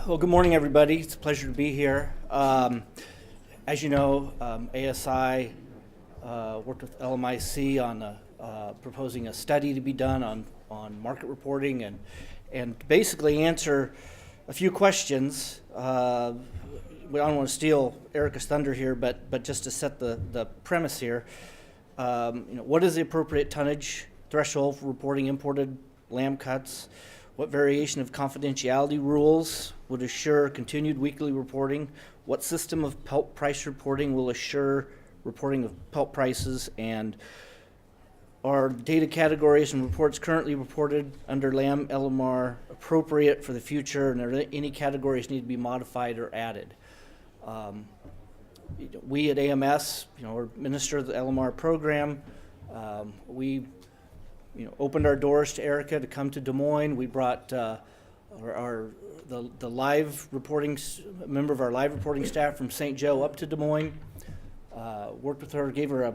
Well, good morning, everybody. It's a pleasure to be here. As you know, ASI worked with LMIC on proposing a study to be done on market reporting and basically answer a few questions. I don't want to steal Erica's thunder here, but just to set the premise here, what is the appropriate tonnage threshold for reporting imported lamb cuts? What variation of confidentiality rules would assure continued weekly reporting? What system of pelt price reporting will assure reporting of pelt prices? And are data categories and reports currently reported under lamb LMR appropriate for the future? And are there any categories need to be modified or added? We at AMS, administer the LMR program. We opened our doors to Erica to come to Des Moines. We brought the live reporting member of our live reporting staff from St. Joe up to Des Moines. Worked with her, gave her a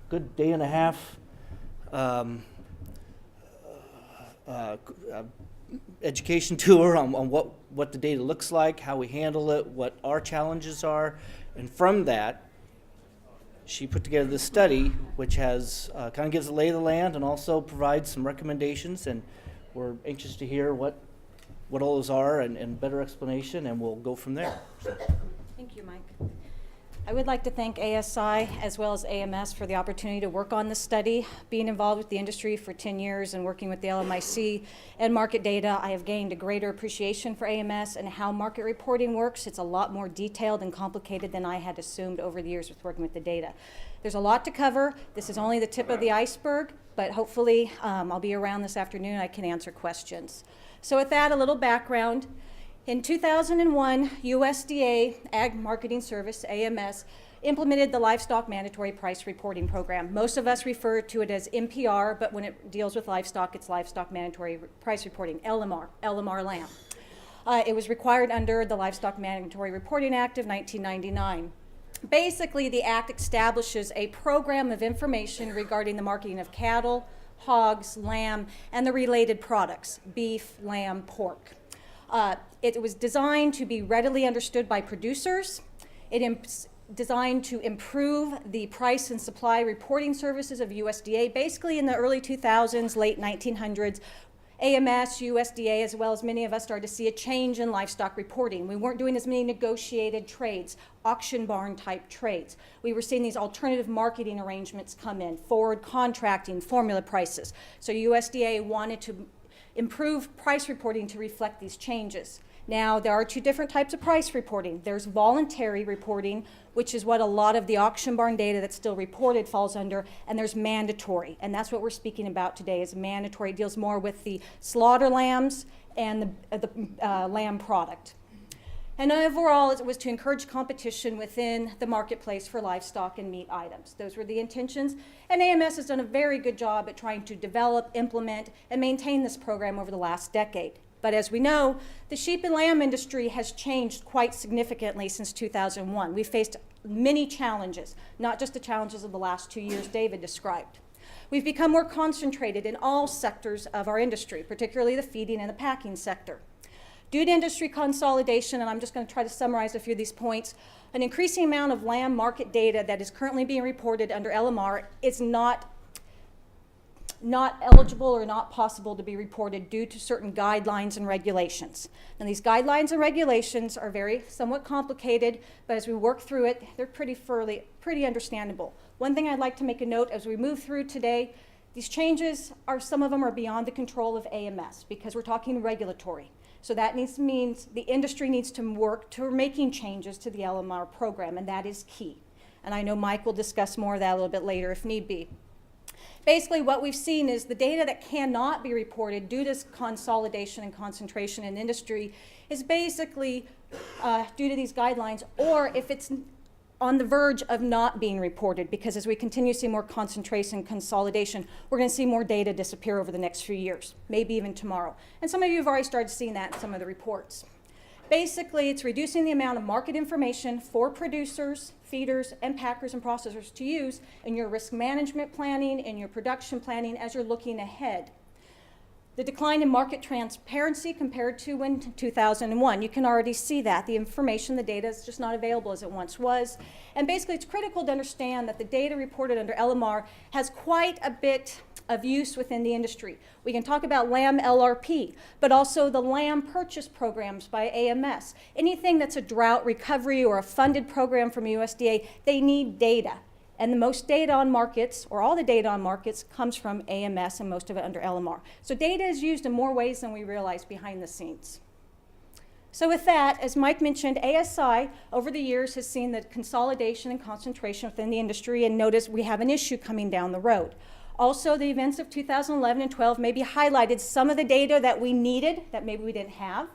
good day and a half education tour on what the data looks like, how we handle it, what our challenges are, and from that, she put together this study, which has kind of gives a lay of the land and also provides some recommendations. And we're anxious to hear what all those are and better explanation, and we'll go from there. Thank you, Mike. I would like to thank ASI as well as AMS for the opportunity to work on this study. Being involved with the industry for 10 years and working with the LMIC and market data, I have gained a greater appreciation for AMS and how market reporting works. It's a lot more detailed and complicated than I had assumed over the years with working with the data. There's a lot to cover. This is only the tip of the iceberg, but hopefully I'll be around this afternoon. I can answer questions. So with that, a little background. In 2001, USDA Ag Marketing Service, AMS, implemented the Livestock Mandatory Price Reporting Program. Most of us refer to it as MPR, but when it deals with livestock, it's Livestock Mandatory Price Reporting, LMR lamb. It was required under the Livestock Mandatory Reporting Act of 1999. Basically, the act establishes a program of information regarding the marketing of cattle, hogs, lamb, and the related products, beef, lamb, pork. It was designed to be readily understood by producers. It designed to improve the price and supply reporting services of USDA. Basically, in the early 2000s, late 1900s, AMS, USDA, as well as many of us started to see a change in livestock reporting. We weren't doing as many negotiated trades, auction barn type trades. We were seeing these alternative marketing arrangements come in, forward contracting, formula prices. So USDA wanted to improve price reporting to reflect these changes. Now, there are two different types of price reporting. There's voluntary reporting, which is what a lot of the auction barn data that's still reported falls under, and there's mandatory, and that's what we're speaking about today is mandatory. It deals more with the slaughter lambs and the lamb product. And overall, it was to encourage competition within the marketplace for livestock and meat items. Those were the intentions. And AMS has done a very good job at trying to develop, implement, and maintain this program over the last decade. But as we know, the sheep and lamb industry has changed quite significantly since 2001. We've faced many challenges, not just the challenges of the last 2 years David described. We've become more concentrated in all sectors of our industry, particularly the feeding and the packing sector. Due to industry consolidation, and I'm just going to try to summarize a few of these points, an increasing amount of lamb market data that is currently being reported under LMR is not eligible or not possible to be reported due to certain guidelines and regulations. And these guidelines and regulations are somewhat complicated, but as we work through it, they're pretty understandable. One thing I'd like to make a note as we move through today, these changes some of them are beyond the control of AMS because we're talking regulatory. So that means the industry needs to work to making changes to the LMR program, and that is key. And I know Mike will discuss more of that a little bit later if need be. Basically, what we've seen is the data that cannot be reported due to consolidation and concentration in industry is basically due to these guidelines, or if it's on the verge of not being reported, because as we continue to see more concentration and consolidation, we're going to see more data disappear over the next few years, maybe even tomorrow. And some of you have already started seeing that in some of the reports. Basically, it's reducing the amount of market information for producers, feeders, and packers and processors to use in your risk management planning, in your production planning as you're looking ahead. The decline in market transparency compared to in 2001. You can already see that. The information, the data is just not available as it once was. And basically, it's critical to understand that the data reported under LMR has quite a bit of use within the industry. We can talk about lamb LRP, but also the lamb purchase programs by AMS. Anything that's a drought recovery or a funded program from USDA, they need data. And the most data on markets, or all the data on markets, comes from AMS and most of it under LMR. So data is used in more ways than we realize behind the scenes. So with that, as Mike mentioned, ASI over the years has seen the consolidation and concentration within the industry, and notice we have an issue coming down the road. Also, the events of 2011 and 12 maybe highlighted some of the data that we needed that maybe we didn't have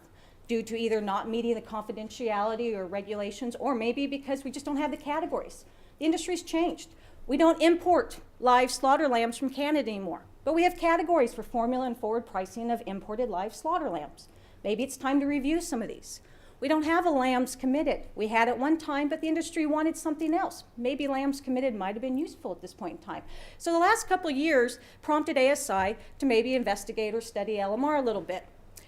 due to either not meeting the confidentiality or regulations, or maybe because we just don't have the categories. The industry's changed. We don't import live slaughter lambs from Canada anymore, but we have categories for formula and forward pricing of imported live slaughter lambs. Maybe it's time to review some of these. We don't have a lambs committed. We had at one time, but the industry wanted something else. Maybe lambs committed might have been useful at this point in time. So the last couple of years prompted ASI to maybe investigate or study LMR a little bit.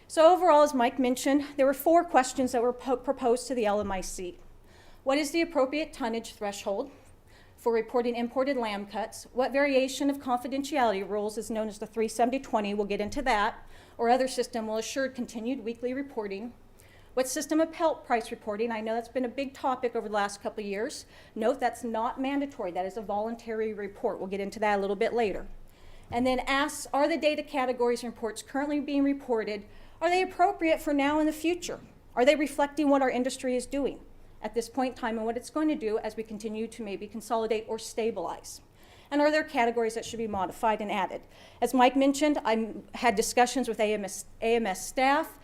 So overall, as Mike mentioned, there were 4 questions that were proposed to the LMIC. What is the appropriate tonnage threshold for reporting imported lamb cuts? What variation of confidentiality rules is known as the 370/20? We'll get into that. Or other system will assure continued weekly reporting. What system of Pelt price reporting? I know that's been a big topic over the last couple of years. Note that's not mandatory. That is a voluntary report. We'll get into that a little bit later. And then asks, are the data categories and reports currently being reported, are they appropriate for now and the future? Are they reflecting what our industry is doing at this point in time and what it's going to do as we continue to maybe consolidate or stabilize? And are there categories that should be modified and added? As Mike mentioned, I had discussions with AMS staff,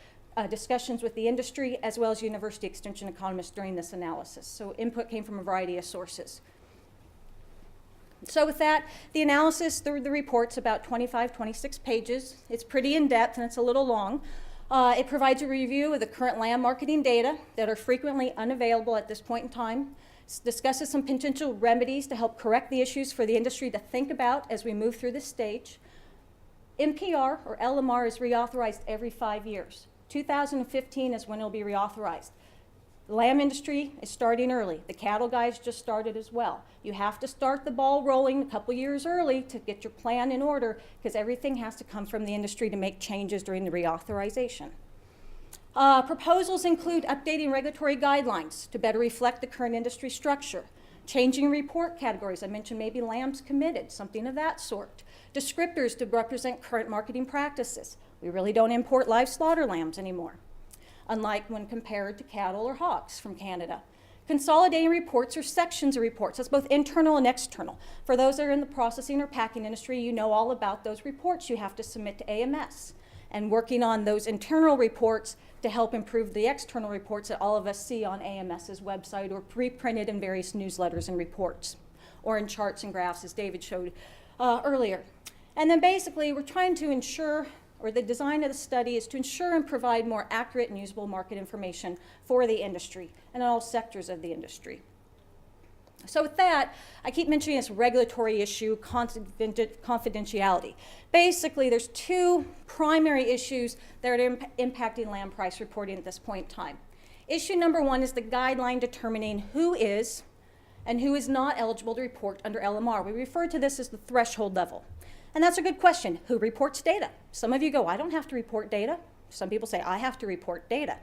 discussions with the industry, as well as university extension economists during this analysis. So input came from a variety of sources. So with that, the analysis, the report's about 25, 26 pages. It's pretty in-depth and it's a little long. It provides a review of the current lamb marketing data that are frequently unavailable at this point in time. Discusses some potential remedies to help correct the issues for the industry to think about as we move through this stage. NPR, or LMR, is reauthorized every 5 years. 2015 is when it'll be reauthorized. The lamb industry is starting early. The cattle guys just started as well. You have to start the ball rolling a couple years early to get your plan in order, because everything has to come from the industry to make changes during the reauthorization. Proposals include updating regulatory guidelines to better reflect the current industry structure, changing report categories. I mentioned maybe lambs committed, something of that sort. Descriptors to represent current marketing practices. We really don't import live slaughter lambs anymore, unlike when compared to cattle or hogs from Canada. Consolidating reports or sections of reports. That's both internal and external. For those that are in the processing or packing industry, you know all about those reports you have to submit to AMS. And working on those internal reports to help improve the external reports that all of us see on AMS's website or pre-printed in various newsletters and reports, or in charts and graphs as David showed earlier. And then basically we're trying to ensure, or the design of the study is to ensure and provide more accurate and usable market information for the industry and all sectors of the industry. So with that, I keep mentioning this regulatory issue, confidentiality. Basically, there's 2 primary issues that are impacting lamb price reporting at this point in time. Issue number 1 is the guideline determining who is and who is not eligible to report under LMR. We refer to this as the threshold level. And that's a good question. Who reports data? Some of you go, I don't have to report data. Some people say, I have to report data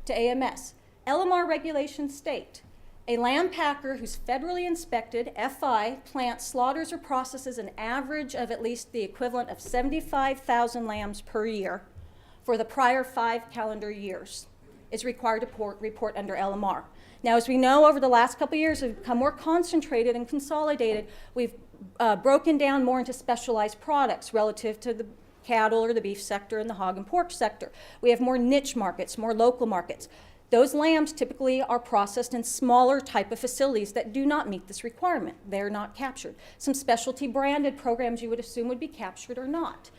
to AMS. LMR regulations state, a lamb packer who's federally inspected, FI, plants, slaughters, or processes an average of at least the equivalent of 75,000 lambs per year for the prior 5 calendar years is required to report under LMR. Now, as we know, over the last couple of years, we've become more concentrated and consolidated. We've broken down more into specialized products relative to the cattle or the beef sector and the hog and pork sector. We have more niche markets, more local markets. Those lambs typically are processed in smaller type of facilities that do not meet this requirement. They're not captured. Some specialty branded programs you would assume would be captured or not.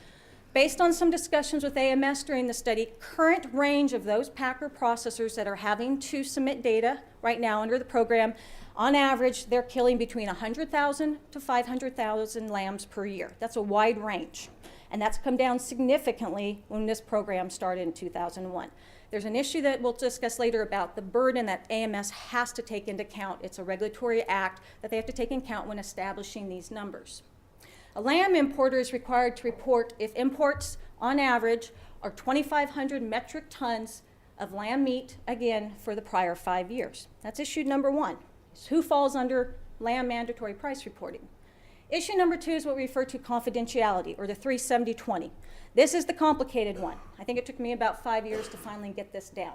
Based on some discussions with AMS during the study, current range of those packer processors that are having to submit data right now under the program, on average, they're killing between 100,000 to 500,000 lambs per year. That's a wide range. And that's come down significantly when this program started in 2001. There's an issue that we'll discuss later about the burden that AMS has to take into account. It's a regulatory act that they have to take into account when establishing these numbers. A lamb importer is required to report if imports, on average, are 2,500 metric tons of lamb meat, again, for the prior 5 years. That's issue number one. It's who falls under lamb mandatory price reporting. Issue number two is what we refer to confidentiality, or the 370-20. This is the complicated one. I think it took me about 5 years to finally get this down.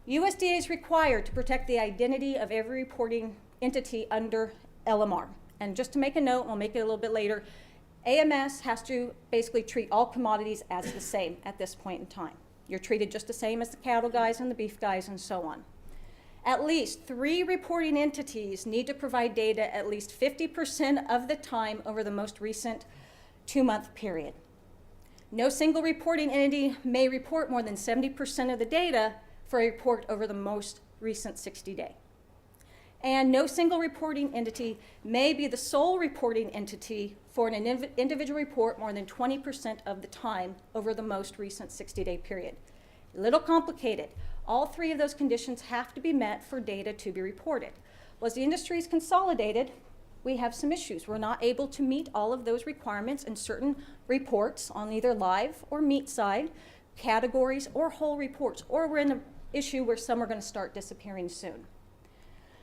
USDA is required to protect the identity of every reporting entity under LMR. And just to make a note, and I'll make it a little bit later, AMS has to basically treat all commodities as the same at this point in time. You're treated just the same as the cattle guys and the beef guys and so on. At least 3 reporting entities need to provide data at least 50% of the time over the most recent 2-month period. No single reporting entity may report more than 70% of the data for a report over the most recent 60-day. And no single reporting entity may be the sole reporting entity for an individual report more than 20% of the time over the most recent 60-day period. A little complicated. All 3 of those conditions have to be met for data to be reported. Well, as the industry is consolidated, we have some issues. We're not able to meet all of those requirements in certain reports on either live or meat side, categories, or whole reports, or we're in an issue where some are going to start disappearing soon.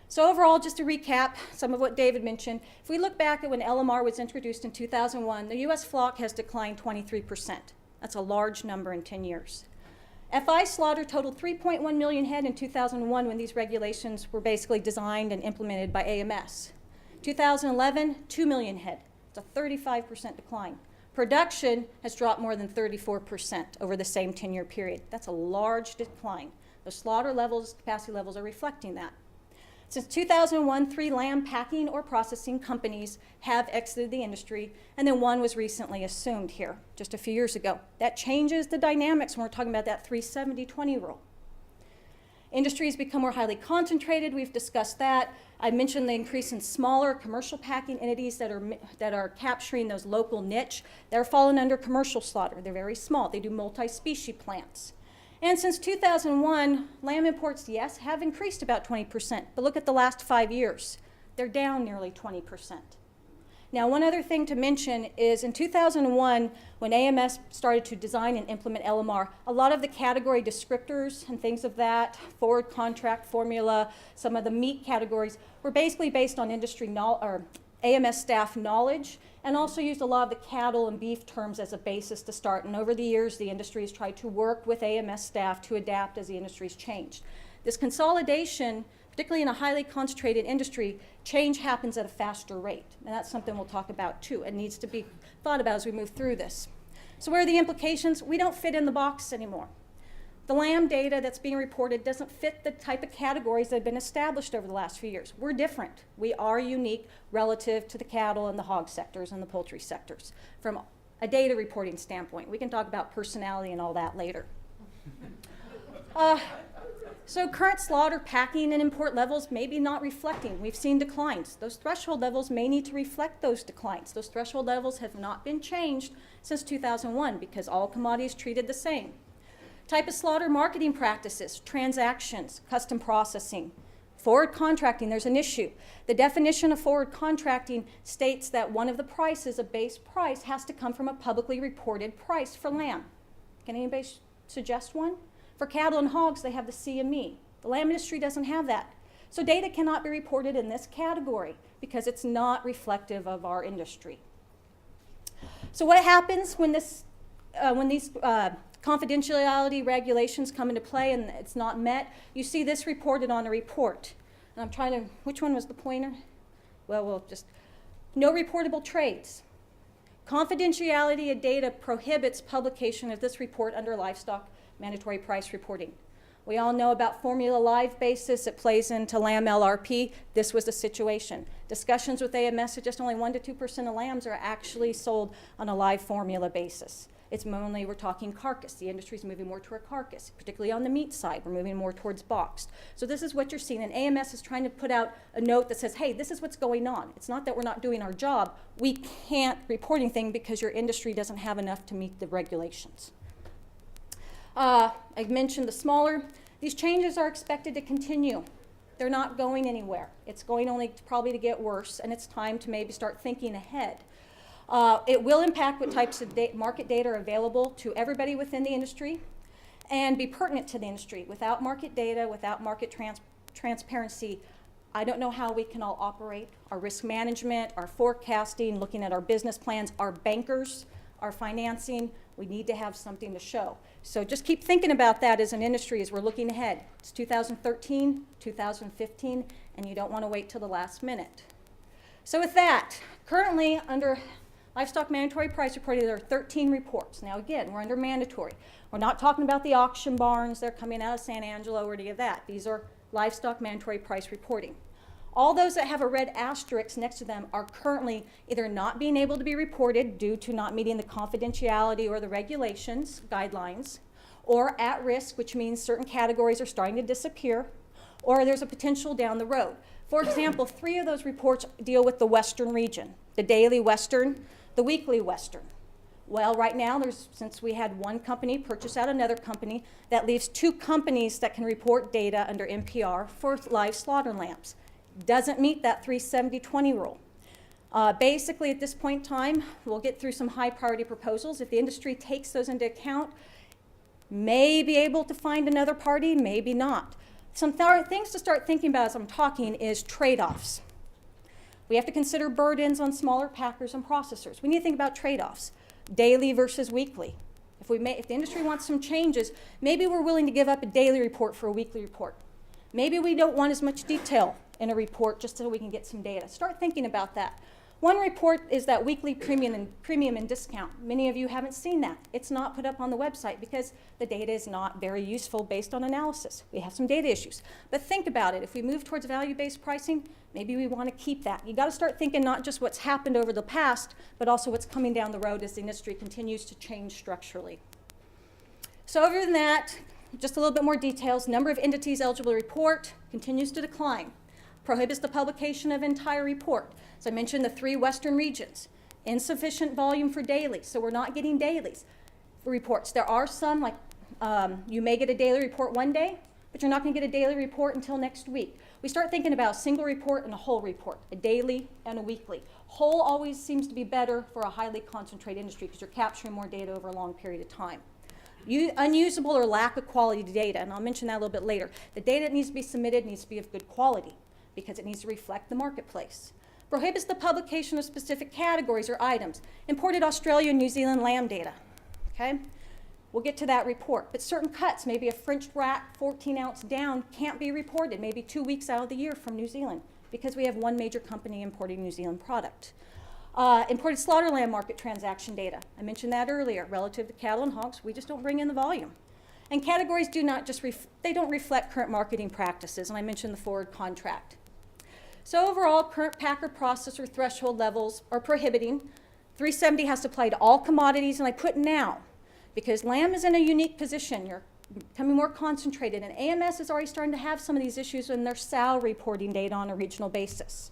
So overall, just to recap some of what David mentioned, if we look back at when LMR was introduced in 2001, the U.S. flock has declined 23%. That's a large number in 10 years. FI slaughter totaled 3.1 million head in 2001 when these regulations were basically designed and implemented by AMS. 2011, 2 million head. It's a 35% decline. Production has dropped more than 34% over the same 10-year period. That's a large decline. The slaughter levels, capacity levels are reflecting that. Since 2001, 3 lamb packing or processing companies have exited the industry, and then 1 was recently assumed here just a few years ago. That changes the dynamics when we're talking about that 370-20 rule. Industry has become more highly concentrated. We've discussed that. I mentioned the increase in smaller commercial packing entities that are capturing those local niche. They're falling under commercial slaughter. They're very small. They do multi-species plants. And since 2001, lamb imports, yes, have increased about 20%, but look at the last 5 years. They're down nearly 20%. Now, one other thing to mention is in 2001, when AMS started to design and implement LMR, a lot of the category descriptors and things of that, forward contract formula, some of the meat categories, were basically based on industry or AMS staff knowledge, and also used a lot of the cattle and beef terms as a basis to start. And over the years, the industry has tried to work with AMS staff to adapt as the industry's changed. This consolidation, particularly in a highly concentrated industry, change happens at a faster rate. And that's something we'll talk about too. It needs to be thought about as we move through this. So what are the implications? We don't fit in the box anymore. The lamb data that's being reported doesn't fit the type of categories that have been established over the last few years. We're different. We are unique relative to the cattle and the hog sectors and the poultry sectors from a data reporting standpoint. We can talk about personality and all that later. So current slaughter, packing, and import levels may be not reflecting. We've seen declines. Those threshold levels may need to reflect those declines. Those threshold levels have not been changed since 2001 because all commodities treated the same. Type of slaughter marketing practices, transactions, custom processing, forward contracting, there's an issue. The definition of forward contracting states that one of the prices, a base price, has to come from a publicly reported price for lamb. Can anybody suggest one? For cattle and hogs, they have the CME. The lamb industry doesn't have that. So data cannot be reported in this category because it's not reflective of our industry. So what happens when these confidentiality regulations come into play and it's not met? You see this reported on a report. And I'm trying to, which one was the pointer? Well, we'll just, no reportable trades. Confidentiality of data prohibits publication of this report under livestock mandatory price reporting. We all know about formula live basis. It plays into lamb LRP. This was the situation. Discussions with AMS suggest only 1% to 2% of lambs are actually sold on a live formula basis. It's mainly, we're talking carcass. The industry's moving more toward carcass, particularly on the meat side. We're moving more towards boxed. So this is what you're seeing. And AMS is trying to put out a note that says, hey, this is what's going on. It's not that we're not doing our job. We can't report anything because your industry doesn't have enough to meet the regulations. I mentioned the smaller. These changes are expected to continue. They're not going anywhere. It's going only probably to get worse, and it's time to maybe start thinking ahead. It will impact what types of market data are available to everybody within the industry and be pertinent to the industry. Without market data, without market transparency, I don't know how we can all operate. Our risk management, our forecasting, looking at our business plans, our bankers, our financing, we need to have something to show. So just keep thinking about that as an industry as we're looking ahead. It's 2013, 2015, and you don't want to wait till the last minute. So with that, currently under Livestock Mandatory Price Reporting, there are 13 reports. Now again, we're under mandatory. We're not talking about the auction barns. They're coming out of San Angelo or any of that. These are Livestock Mandatory Price Reporting. All those that have a red asterisk next to them are currently either not being able to be reported due to not meeting the confidentiality or the regulations, guidelines, or at risk, which means certain categories are starting to disappear, or there's a potential down the road. For example, 3 of those reports deal with the Western region, the daily Western, the weekly Western. Well, right now, since we had one company purchase out another company, that leaves 2 companies that can report data under NPR for live slaughter lambs. Doesn't meet that 370-20 rule. Basically, at this point in time, we'll get through some high priority proposals. If the industry takes those into account, may be able to find another party, maybe not. Some things to start thinking about as I'm talking is trade-offs. We have to consider burdens on smaller packers and processors. We need to think about trade-offs, daily versus weekly. If the industry wants some changes, maybe we're willing to give up a daily report for a weekly report. Maybe we don't want as much detail in a report just so we can get some data. Start thinking about that. One report is that weekly premium and discount. Many of you haven't seen that. It's not put up on the website because the data is not very useful based on analysis. We have some data issues. But think about it. If we move towards value-based pricing, maybe we want to keep that. You got to start thinking not just what's happened over the past, but also what's coming down the road as the industry continues to change structurally. So other than that, just a little bit more details. Number of entities eligible to report continues to decline. Prohibits the publication of entire report. So I mentioned the 3 Western regions. Insufficient volume for dailies, so we're not getting dailies for reports. There are some, like you may get a daily report one day, but you're not going to get a daily report until next week. We start thinking about a single report and a whole report, a daily and a weekly. Whole always seems to be better for a highly concentrated industry because you're capturing more data over a long period of time. Unusable or lack of quality data, and I'll mention that a little bit later. The data that needs to be submitted needs to be of good quality because it needs to reflect the marketplace. Prohibits the publication of specific categories or items. Imported Australia and New Zealand lamb data. Okay? We'll get to that report. But certain cuts, maybe a French rack 14 ounce down, can't be reported maybe 2 weeks out of the year from New Zealand because we have one major company importing New Zealand product. Imported slaughter lamb market transaction data. I mentioned that earlier. Relative to cattle and hogs, we just don't bring in the volume. And categories do not just, they don't reflect current marketing practices, and I mentioned the forward contract. So overall, current packer processor threshold levels are prohibiting. 370 has to apply to all commodities, and I put now, because lamb is in a unique position. You're becoming more concentrated, and AMS is already starting to have some of these issues in their sow reporting data on a regional basis.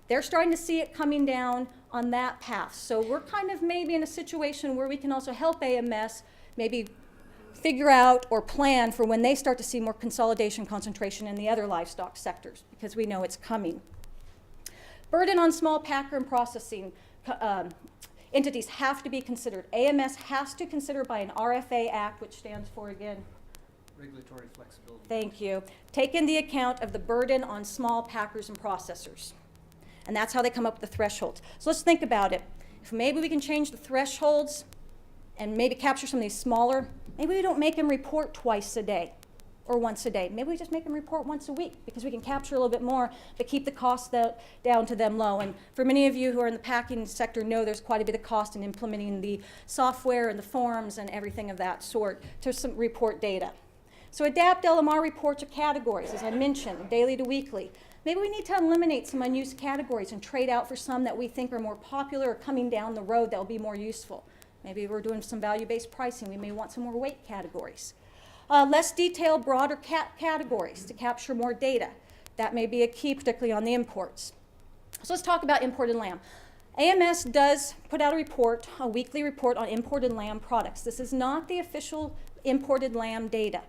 They're starting to see it coming down on that path. So we're kind of maybe in a situation where we can also help AMS maybe figure out or plan for when they start to see more consolidation, concentration in the other livestock sectors, because we know it's coming. Burden on small packer and processing entities have to be considered. AMS has to consider by an RFA Act, which stands for, again, Regulatory flexibility. thank you, take into account of the burden on small packers and processors. And that's how they come up with the thresholds. So let's think about it. If maybe we can change the thresholds and maybe capture some of these smaller, maybe we don't make them report twice a day or once a day. Maybe we just make them report once a week because we can capture a little bit more but keep the costs down to them low. And for many of you who are in the packing sector know there's quite a bit of cost in implementing the software and the forms and everything of that sort to some report data. So adapt LMR reports or categories, as I mentioned, daily to weekly. Maybe we need to eliminate some unused categories and trade out for some that we think are more popular or coming down the road that will be more useful. Maybe we're doing some value-based pricing. We may want some more weight categories. Less detailed, broader categories to capture more data. That may be a key, particularly on the imports. So let's talk about imported lamb. AMS does put out a report, a weekly report on imported lamb products. This is not the official imported lamb data.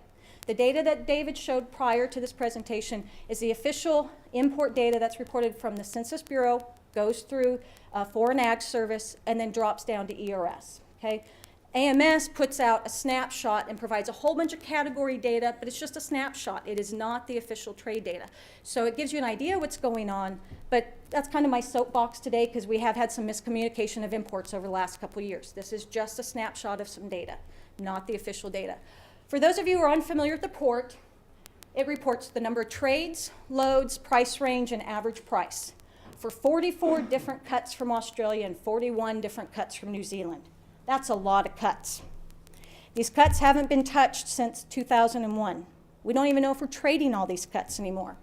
The data that David showed prior to this presentation is the official import data that's reported from the Census Bureau, goes through Foreign Ag Service, and then drops down to ERS. Okay? AMS puts out a snapshot and provides a whole bunch of category data, but it's just a snapshot. It is not the official trade data. So it gives you an idea what's going on, but that's kind of my soapbox today because we have had some miscommunication of imports over the last couple of years. This is just a snapshot of some data, not the official data. For those of you who are unfamiliar with the port, it reports the number of trades, loads, price range, and average price for 44 different cuts from Australia and 41 different cuts from New Zealand. That's a lot of cuts. These cuts haven't been touched since 2001. We don't even know if we're trading all these cuts anymore.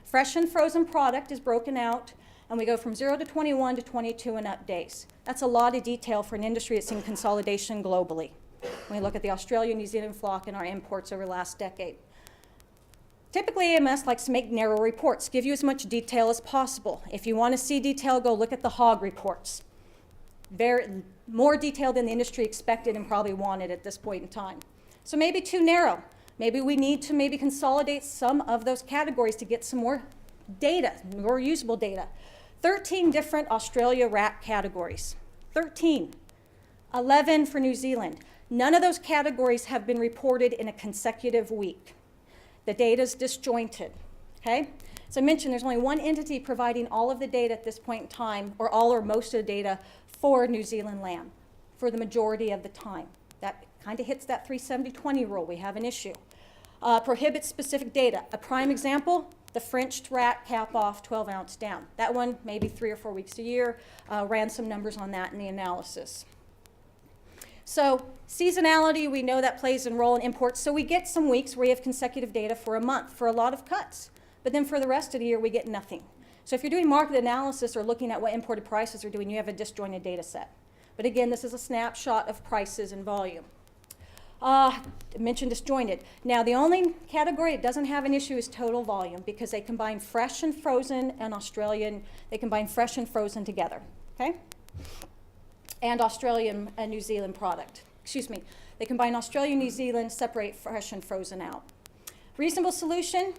Fresh and frozen product is broken out, and we go from 0 to 21 to 22 and up days. That's a lot of detail for an industry that's in consolidation globally. When we look at the Australia, New Zealand flock and our imports over the last decade. Typically, AMS likes to make narrow reports, give you as much detail as possible. If you want to see detail, go look at the hog reports. More detail than the industry expected and probably wanted at this point in time. So maybe too narrow. Maybe we need to consolidate some of those categories to get some more data, more usable data. 13 different Australia rack categories. 13. 11 for New Zealand. None of those categories have been reported in a consecutive week. The data is disjointed, okay? So I mentioned there's only one entity providing all of the data at this point in time, or all or most of the data for New Zealand lamb for the majority of the time. That kind of hits that 370-20 rule. We have an issue. Prohibits specific data. A prime example, the French rack cap off 12 ounce down. That one, maybe 3 or 4 weeks a year, ran some numbers on that in the analysis. So seasonality, we know that plays a role in imports. So we get some weeks where we have consecutive data for a month for a lot of cuts. But then for the rest of the year, we get nothing. So if you're doing market analysis or looking at what imported prices are doing, you have a disjointed data set. But again, this is a snapshot of prices and volume. I mentioned disjointed. Now, the only category it doesn't have an issue is total volume because they combine fresh and frozen and Australian, they combine fresh and frozen together, okay? And Australian and New Zealand product. Excuse me. They combine Australia and New Zealand, separate fresh and frozen out. Reasonable solution,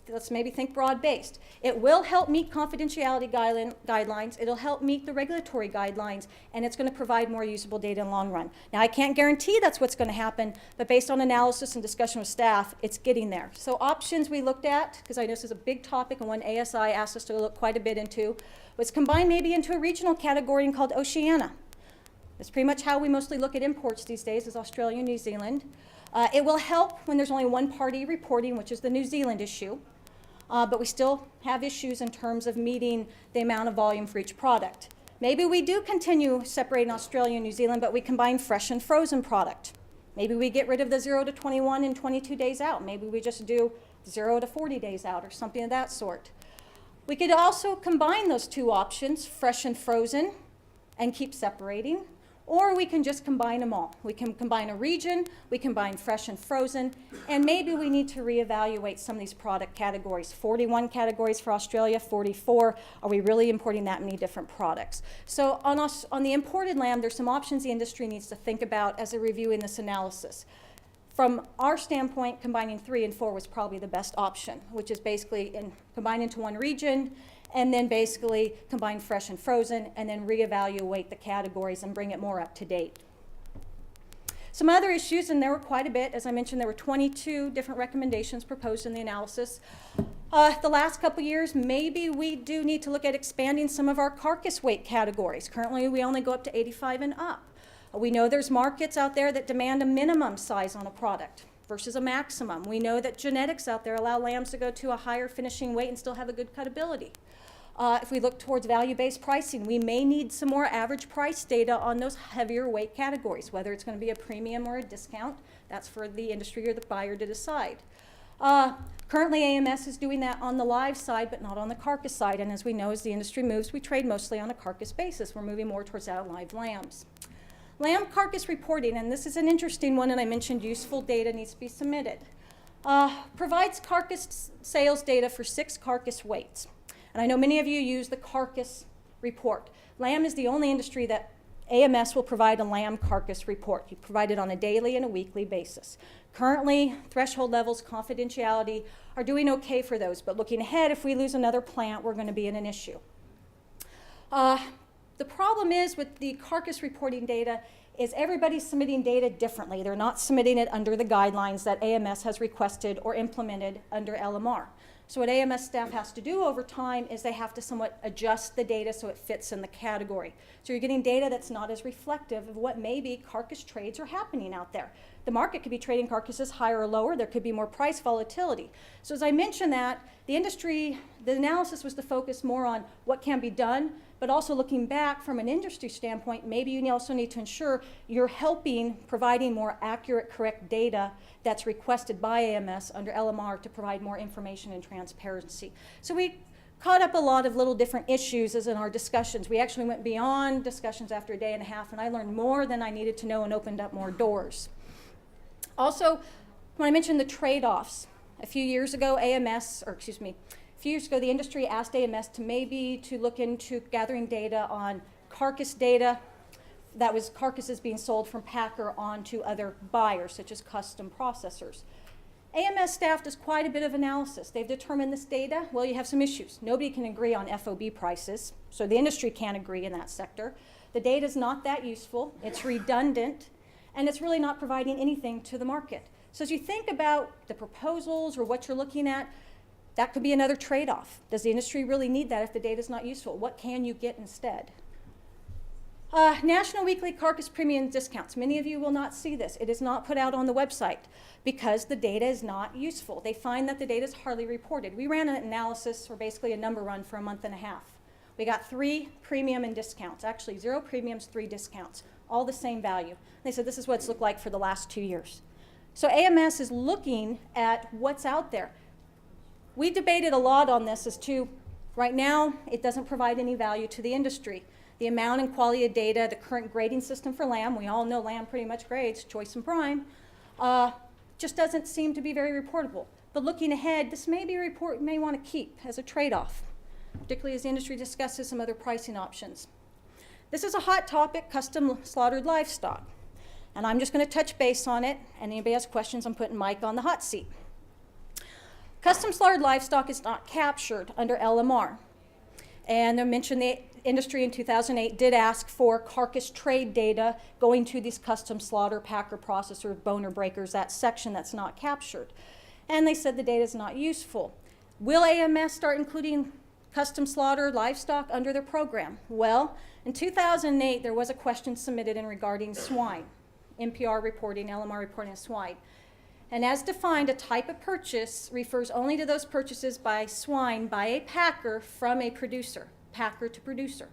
let's maybe think broad-based. It will help meet confidentiality guidelines, it'll help meet the regulatory guidelines, and it's going to provide more usable data in the long run. Now, I can't guarantee that's what's going to happen, but based on analysis and discussion with staff, it's getting there. So options we looked at, because I know this is a big topic and one ASI asked us to look quite a bit into, was combined maybe into a regional category called Oceania. That's pretty much how we mostly look at imports these days, is Australia and New Zealand. It will help when there's only one party reporting, which is the New Zealand issue. But we still have issues in terms of meeting the amount of volume for each product. Maybe we do continue separating Australia and New Zealand, but we combine fresh and frozen product. Maybe we get rid of the 0 to 21 and 22 days out. Maybe we just do 0 to 40 days out or something of that sort. We could also combine those two options, fresh and frozen, and keep separating. Or we can just combine them all. We can combine a region, we combine fresh and frozen, and maybe we need to reevaluate some of these product categories. 41 categories for Australia, 44. Are we really importing that many different products? So on the imported lamb, there's some options the industry needs to think about as they're reviewing this analysis. From our standpoint, combining 3 and 4 was probably the best option, which is basically combine into one region, and then basically combine fresh and frozen, and then reevaluate the categories and bring it more up to date. Some other issues, and there were quite a bit. As I mentioned, there were 22 different recommendations proposed in the analysis. The last couple years, maybe we do need to look at expanding some of our carcass weight categories. Currently, we only go up to 85 and up. We know there's markets out there that demand a minimum size on a product versus a maximum. We know that genetics out there allow lambs to go to a higher finishing weight and still have a good cutability. If we look towards value-based pricing, we may need some more average price data on those heavier weight categories, whether it's going to be a premium or a discount. That's for the industry or the buyer to decide. Currently, AMS is doing that on the live side, but not on the carcass side. And as we know, as the industry moves, we trade mostly on a carcass basis. We're moving more towards our live lambs. Lamb carcass reporting, and this is an interesting one, and I mentioned useful data needs to be submitted, provides carcass sales data for 6 carcass weights. And I know many of you use the carcass report. Lamb is the only industry that AMS will provide a lamb carcass report. You provide it on a daily and a weekly basis. Currently, threshold levels, confidentiality are doing okay for those, but looking ahead, if we lose another plant, we're going to be in an issue. The problem is with the carcass reporting data is everybody's submitting data differently. They're not submitting it under the guidelines that AMS has requested or implemented under LMR. So what AMS staff has to do over time is they have to somewhat adjust the data so it fits in the category. So you're getting data that's not as reflective of what maybe carcass trades are happening out there. The market could be trading carcasses higher or lower. There could be more price volatility. So as I mentioned that, the industry, the analysis was to focus more on what can be done, but also looking back from an industry standpoint, maybe you also need to ensure you're helping providing more accurate, correct data that's requested by AMS under LMR to provide more information and transparency. So we caught up a lot of little different issues as in our discussions. We actually went beyond discussions after a day and a half, and I learned more than I needed to know and opened up more doors. Also, when I mentioned the trade-offs, a few years ago, the industry asked AMS to look into gathering data on carcass data that was carcasses being sold from packer on to other buyers, such as custom processors. AMS staff does quite a bit of analysis. They've determined this data. Well, you have some issues. Nobody can agree on FOB prices, so the industry can't agree in that sector. The data is not that useful. It's redundant, and it's really not providing anything to the market. So as you think about the proposals or what you're looking at, that could be another trade-off. Does the industry really need that if the data is not useful? What can you get instead? National weekly carcass premium discounts. Many of you will not see this. It is not put out on the website because the data is not useful. They find that the data is hardly reported. We ran an analysis, or basically a number run, for a month and a half. We got 3 premium and discounts. Actually, 0 premiums, 3 discounts, all the same value. They said this is what it's looked like for the last 2 years. So AMS is looking at what's out there. We debated a lot on this as to, right now, it doesn't provide any value to the industry. The amount and quality of data, the current grading system for lamb, we all know lamb pretty much grades, choice and prime, just doesn't seem to be very reportable. But looking ahead, this may be a report you may want to keep as a trade-off, particularly as the industry discusses some other pricing options. This is a hot topic, custom slaughtered livestock. And I'm just going to touch base on it, and anybody has questions, I'm putting Mike on the hot seat. Custom slaughtered livestock is not captured under LMR. And I mentioned the industry in 2008 did ask for carcass trade data going to these custom slaughter, packer, processor, boner breakers, that section that's not captured. And they said the data is not useful. Will AMS start including custom slaughter livestock under their program? Well, in 2008, there was a question submitted in regarding swine, NPR reporting, LMR reporting of swine. And as defined, a type of purchase refers only to those purchases by swine by a packer from a producer, packer to producer.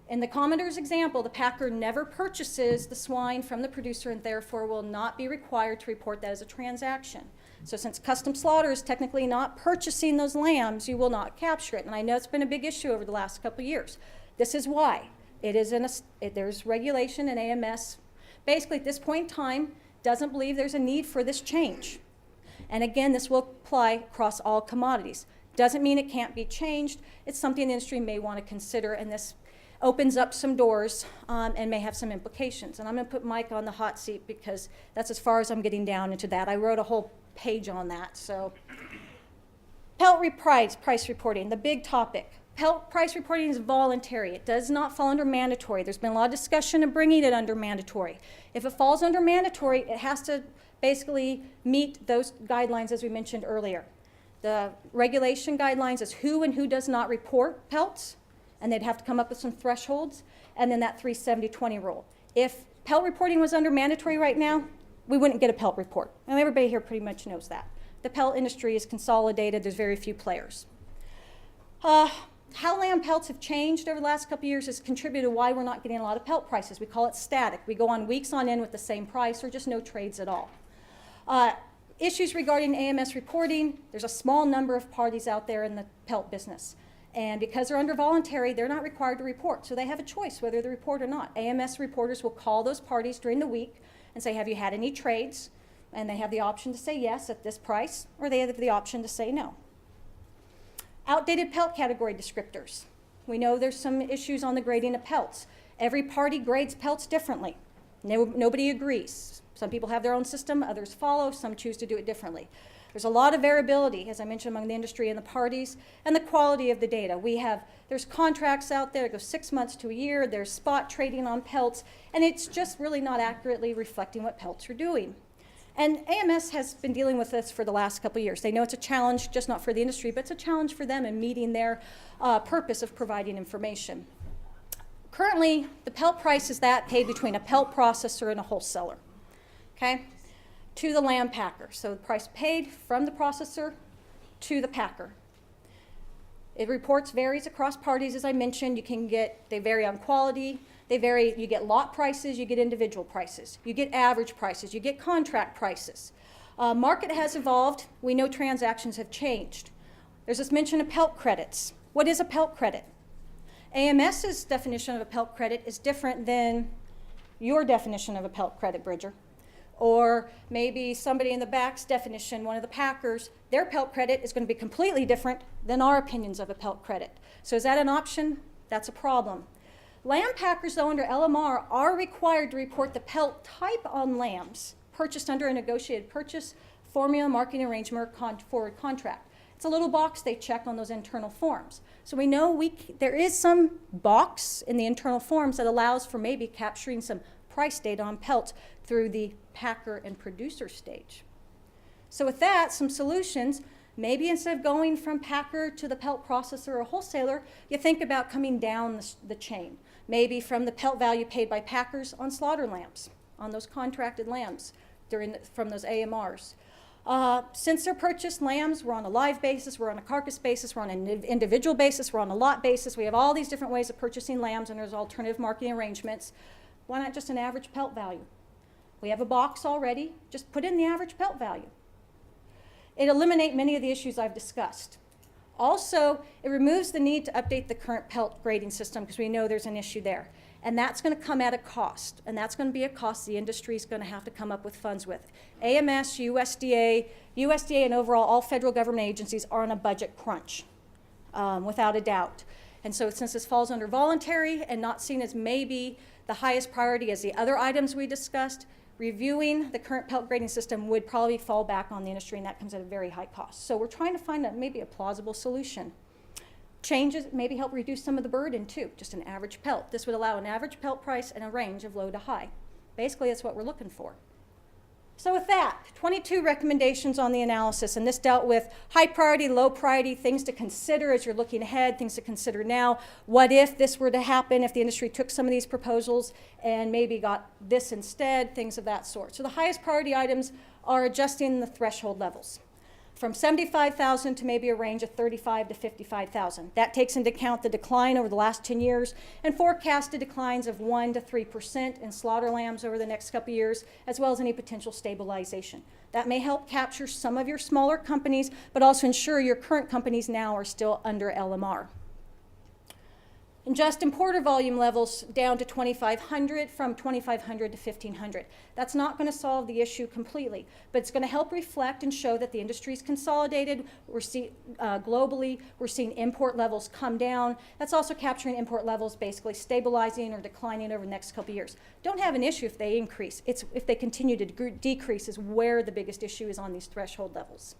In the commenter's example, the packer never purchases the swine from the producer and therefore will not be required to report that as a transaction. So since custom slaughter is technically not purchasing those lambs, you will not capture it. And I know it's been a big issue over the last couple of years. This is why. There's regulation in AMS. Basically, at this point in time, doesn't believe there's a need for this change. And again, this will apply across all commodities. Doesn't mean it can't be changed. It's something the industry may want to consider, and this opens up some doors and may have some implications. And I'm going to put Mike on the hot seat because that's as far as I'm getting down into that. I wrote a whole page on that. So, Pelt price reporting, the big topic. Pelt price reporting is voluntary. It does not fall under mandatory. There's been a lot of discussion of bringing it under mandatory. If it falls under mandatory, it has to basically meet those guidelines as we mentioned earlier. The regulation guidelines is who and who does not report pelts, and they'd have to come up with some thresholds, and then that 370-20 rule. If pelt reporting was under mandatory right now, we wouldn't get a pelt report. And everybody here pretty much knows that. The pelt industry is consolidated. There's very few players. How lamb pelts have changed over the last couple of years has contributed to why we're not getting a lot of pelt prices. We call it static. We go on weeks on end with the same price or just no trades at all. Issues regarding AMS reporting, there's a small number of parties out there in the pelt business. And because they're under voluntary, they're not required to report. So they have a choice whether to report or not. AMS reporters will call those parties during the week and say, have you had any trades? And they have the option to say yes at this price, or they have the option to say no. Outdated pelt category descriptors. We know there's some issues on the grading of pelts. Every party grades pelts differently. Nobody agrees. Some people have their own system, others follow, some choose to do it differently. There's a lot of variability, as I mentioned, among the industry and the parties, and the quality of the data. There's contracts out there that go 6 months to a year, there's spot trading on pelts, and it's just really not accurately reflecting what pelts are doing. And AMS has been dealing with this for the last couple of years. They know it's a challenge, just not for the industry, but it's a challenge for them in meeting their purpose of providing information. Currently, the pelt price is that paid between a pelt processor and a wholesaler, okay, to the lamb packer. So the price paid from the processor to the packer. It reports varies across parties, as I mentioned. They vary on quality. They vary, you get lot prices, you get individual prices. You get average prices, you get contract prices. Market has evolved. We know transactions have changed. There's this mention of pelt credits. What is a pelt credit? AMS's definition of a pelt credit is different than your definition of a pelt credit, Bridger. Or maybe somebody in the back's definition, one of the packers, their pelt credit is going to be completely different than our opinions of a pelt credit. So is that an option? That's a problem. Lamb packers, though, under LMR are required to report the pelt type on lambs purchased under a negotiated purchase, formula, marketing arrangement, or forward contract. It's a little box they check on those internal forms. So we know there is some box in the internal forms that allows for maybe capturing some price data on pelts through the packer and producer stage. So with that, some solutions. Maybe instead of going from packer to the pelt processor or wholesaler, you think about coming down the chain. Maybe from the pelt value paid by packers on slaughter lambs, on those contracted lambs from those AMRs. Since they're purchased lambs, we're on a live basis, we're on a carcass basis, we're on an individual basis, we're on a lot basis. We have all these different ways of purchasing lambs, and there's alternative marketing arrangements. Why not just an average pelt value? We have a box already. Just put in the average pelt value. It eliminates many of the issues I've discussed. Also, it removes the need to update the current pelt grading system because we know there's an issue there. And that's going to come at a cost. And that's going to be a cost the industry is going to have to come up with funds with. AMS, USDA, and overall all federal government agencies are on a budget crunch, without a doubt. And so since this falls under voluntary and not seen as maybe the highest priority as the other items we discussed, reviewing the current pelt grading system would probably fall back on the industry, and that comes at a very high cost. So we're trying to find maybe a plausible solution. Changes maybe help reduce some of the burden too, just an average pelt. This would allow an average pelt price and a range of low to high. Basically, that's what we're looking for. So with that, 22 recommendations on the analysis, and this dealt with high priority, low priority, things to consider as you're looking ahead, things to consider now. What if this were to happen, if the industry took some of these proposals and maybe got this instead, things of that sort. So the highest priority items are adjusting the threshold levels from 75,000 to maybe a range of 35 to 55,000. That takes into account the decline over the last 10 years and forecasted declines of 1 to 3% in slaughter lambs over the next couple of years, as well as any potential stabilization. That may help capture some of your smaller companies, but also ensure your current companies now are still under LMR. And just importer volume levels down to 2,500 from 2,500 to 1,500. That's not going to solve the issue completely, but it's going to help reflect and show that the industry is consolidated. Globally, we're seeing import levels come down. That's also capturing import levels basically stabilizing or declining over the next couple of years. Don't have an issue if they increase. It's if they continue to decrease is where the biggest issue is on these threshold levels.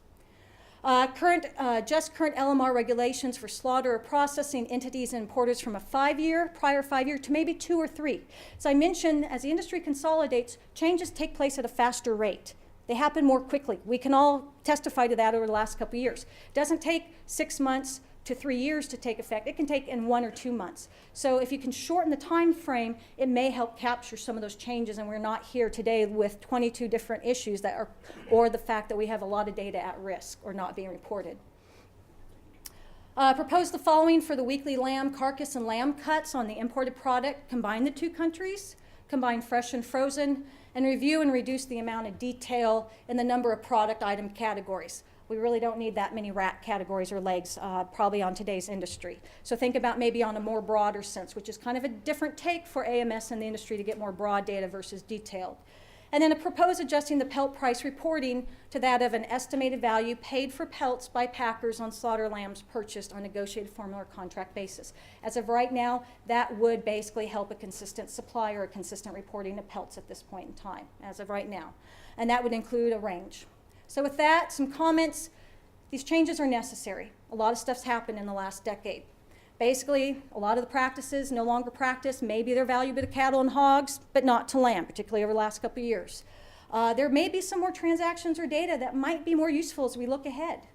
Current LMR regulations for slaughter or processing entities and importers from a prior 5 year to maybe 2 or 3. As I mentioned, as the industry consolidates, changes take place at a faster rate. They happen more quickly. We can all testify to that over the last couple of years. It doesn't take 6 months to 3 years to take effect. It can take in 1 or 2 months. So if you can shorten the time frame, it may help capture some of those changes, and we're not here today with 22 different issues that are, or the fact that we have a lot of data at risk or not being reported. Propose the following for the weekly lamb, carcass, and lamb cuts on the imported product. Combine the 2 countries, combine fresh and frozen, and review and reduce the amount of detail in the number of product item categories. We really don't need that many rat categories or legs probably on today's industry. So think about maybe on a more broader sense, which is kind of a different take for AMS and the industry to get more broad data versus detailed. And then a proposed adjusting the pelt price reporting to that of an estimated value paid for pelts by packers on slaughter lambs purchased on negotiated formula or contract basis. As of right now, that would basically help a consistent supply or a consistent reporting of pelts at this point in time, as of right now. And that would include a range. So with that, some comments. These changes are necessary. A lot of stuff's happened in the last decade. Basically, a lot of the practices no longer practice. Maybe they're valuable to cattle and hogs, but not to lamb, particularly over the last couple of years. There may be some more transactions or data that might be more useful as we look ahead.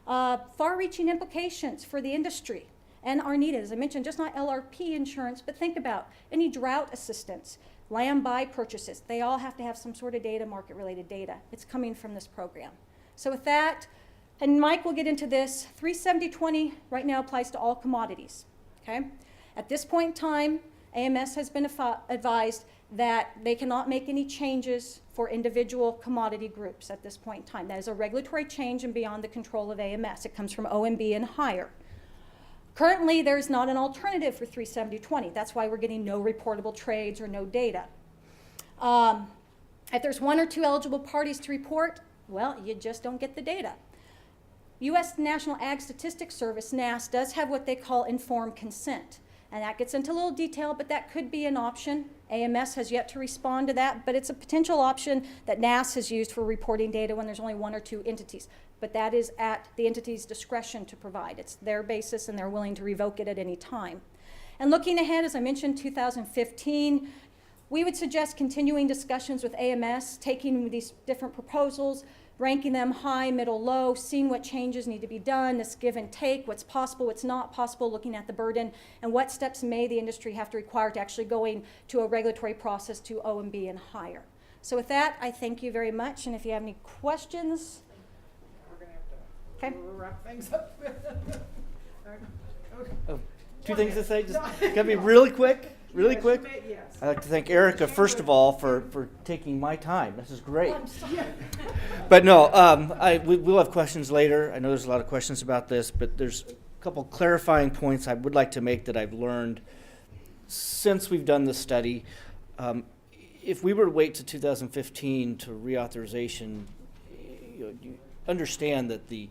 Far-reaching implications for the industry and are needed. As I mentioned, just not LRP insurance, but think about any drought assistance, lamb buy purchases. They all have to have some sort of data, market-related data. It's coming from this program. So with that, and Mike will get into this, 370.20 right now applies to all commodities, okay? At this point in time, AMS has been advised that they cannot make any changes for individual commodity groups at this point in time. That is a regulatory change and beyond the control of AMS. It comes from OMB and higher. Currently, there's not an alternative for 370.20. That's why we're getting no reportable trades or no data. If there's one or two eligible parties to report, well, you just don't get the data. U.S. National Ag Statistics Service, NASS, does have what they call informed consent. And that gets into a little detail, but that could be an option. AMS has yet to respond to that, but it's a potential option that NASS has used for reporting data when there's only one or two entities. But that is at the entity's discretion to provide. It's their basis, and they're willing to revoke it at any time. And looking ahead, as I mentioned, 2015, we would suggest continuing discussions with AMS, taking these different proposals, ranking them high, middle, low, seeing what changes need to be done, this give and take, what's possible, what's not possible, looking at the burden, and what steps may the industry have to require to actually going to a regulatory process to OMB and higher. So with that, I thank you very much, and if you have any questions. We're going to have to wrap things up. Oh, two things to say, just gotta be really quick. Really Yes, quick. you may- yes. I'd like to thank Erica, first of all, for taking my time. This is great. But no, we'll have questions later. I know there's a lot of questions about this, but there's a couple clarifying points I would like to make that I've learned since we've done this study. If we were to wait to 2015 to reauthorization, you understand that the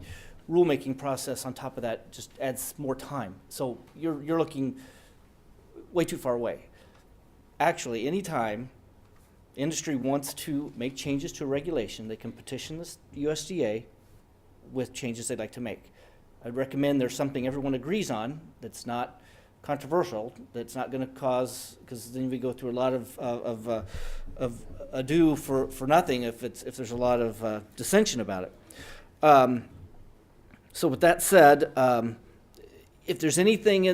rulemaking process on top of that just adds more time. So you're looking way too far away. Actually, anytime industry wants to make changes to a regulation, they can petition the USDA with changes they'd like to make. I'd recommend there's something everyone agrees on that's not controversial, that's not going to cause, because then we go through a lot of ado for nothing if there's a lot of dissension about it. So with that said, if there's anything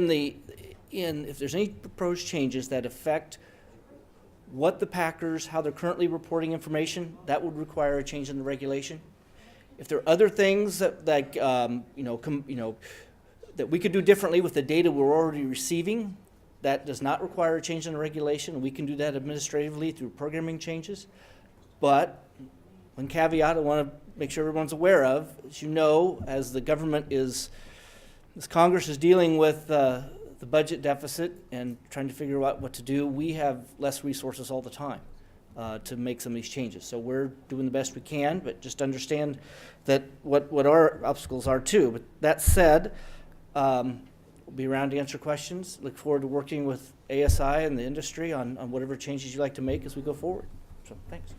if there's any proposed changes that affect what the packers, how they're currently reporting information, that would require a change in the regulation. If there are other things that that we could do differently with the data we're already receiving, that does not require a change in the regulation. We can do that administratively through programming changes. But one caveat I want to make sure everyone's aware of, as you know, as the government as Congress is dealing with the budget deficit and trying to figure out what to do, we have less resources all the time to make some of these changes. So we're doing the best we can, but just understand that what our obstacles are too. But that said, we'll be around to answer questions. Look forward to working with ASI and the industry on whatever changes you'd like to make as we go forward. So thanks.